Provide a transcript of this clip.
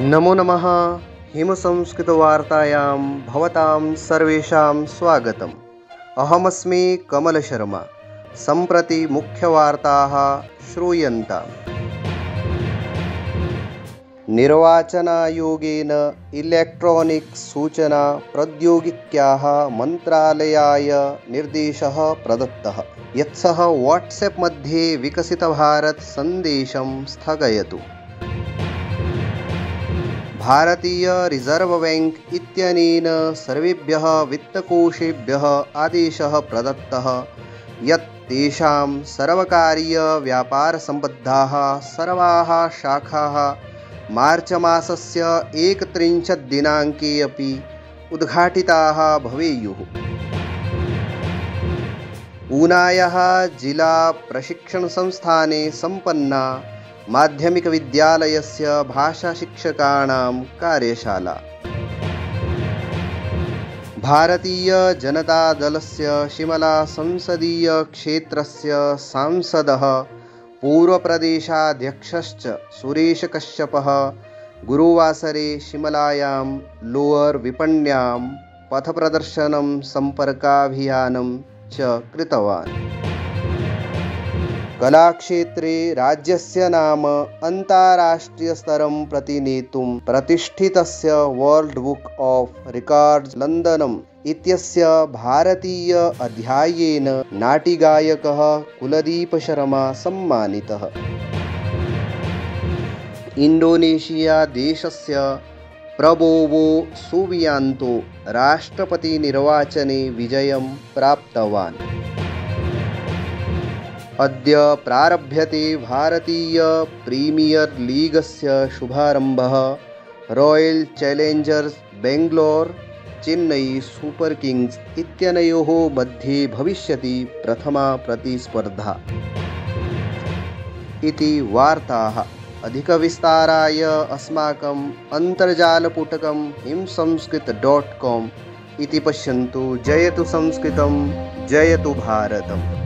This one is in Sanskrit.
नमो नमः। हिमसंस्कृतवार्तायां भवतां सर्वेषां स्वागतम्। अहमस्मि कमलशर्मा। सम्प्रति मुख्यवार्ताः श्रूयन्ताम्। निर्वाचनायोगेन इलेक्ट्रानिक् सूचना प्रौद्योगिक्याः मन्त्रालयाय निर्देशः प्रदत्तः यत् सः वाट्सएप् मध्ये विकसितभारतसन्देशं स्थगयतु। भारतीय रिजर्व बैंक इत्यनेन सर्वेभ्यः वित्तकोषेभ्यः आदेशः प्रदत्तः यत् तेषां सर्वकारीयव्यापारसम्बद्धाः सर्वाः शाखाः मार्च मासस्य 31 दिनाङ्के अपि उद्घाटिताः भवेयुः। ऊनायाः जिला प्रशिक्षणसंस्थाने सम्पन्ना माध्यमिकविद्यालयस्य भाषाशिक्षकाणां कार्यशाला। भारतीयजनतादलस्य शिमला संसदीयक्षेत्रस्य सांसदः पूर्वप्रदेशाध्यक्षश्च सुरेशकश्यपः गुरुवासरे शिमलायां लोअर विपण्यां पथप्रदर्शनं सम्पर्काभियानं च कृतवान्। कलाक्षेत्रे राज्यस्य नाम अन्ताराष्ट्रियस्तरं प्रति नेतुं प्रतिष्ठितस्य वर्ल्ड बुक ऑफ रिकॉर्ड्स लण्डनम् इत्यस्य भारतीय अध्यायेन नाट्यगायकः कुलदीपशर्मा सम्मानितः। इंडोनेशिया देशस्य प्रबोवो सुबियांतो राष्ट्रपतिनिर्वाचने विजयं प्राप्तवान्। अद्य प्रारभ्यते भारतीय प्रीमियर लीगस्य शुभारम्भः। Royal Challengers Bangalore Chennai super Kings इत्यनयोः मध्ये भविष्यति प्रथमा प्रतिस्पर्धा। इति वार्ताः। अधिकविस्ताराय अस्माकम् अन्तर्जालपुटकं himsanskrit.com इति पश्यन्तु। जयतु संस्कृतं, जयतु भारतम्।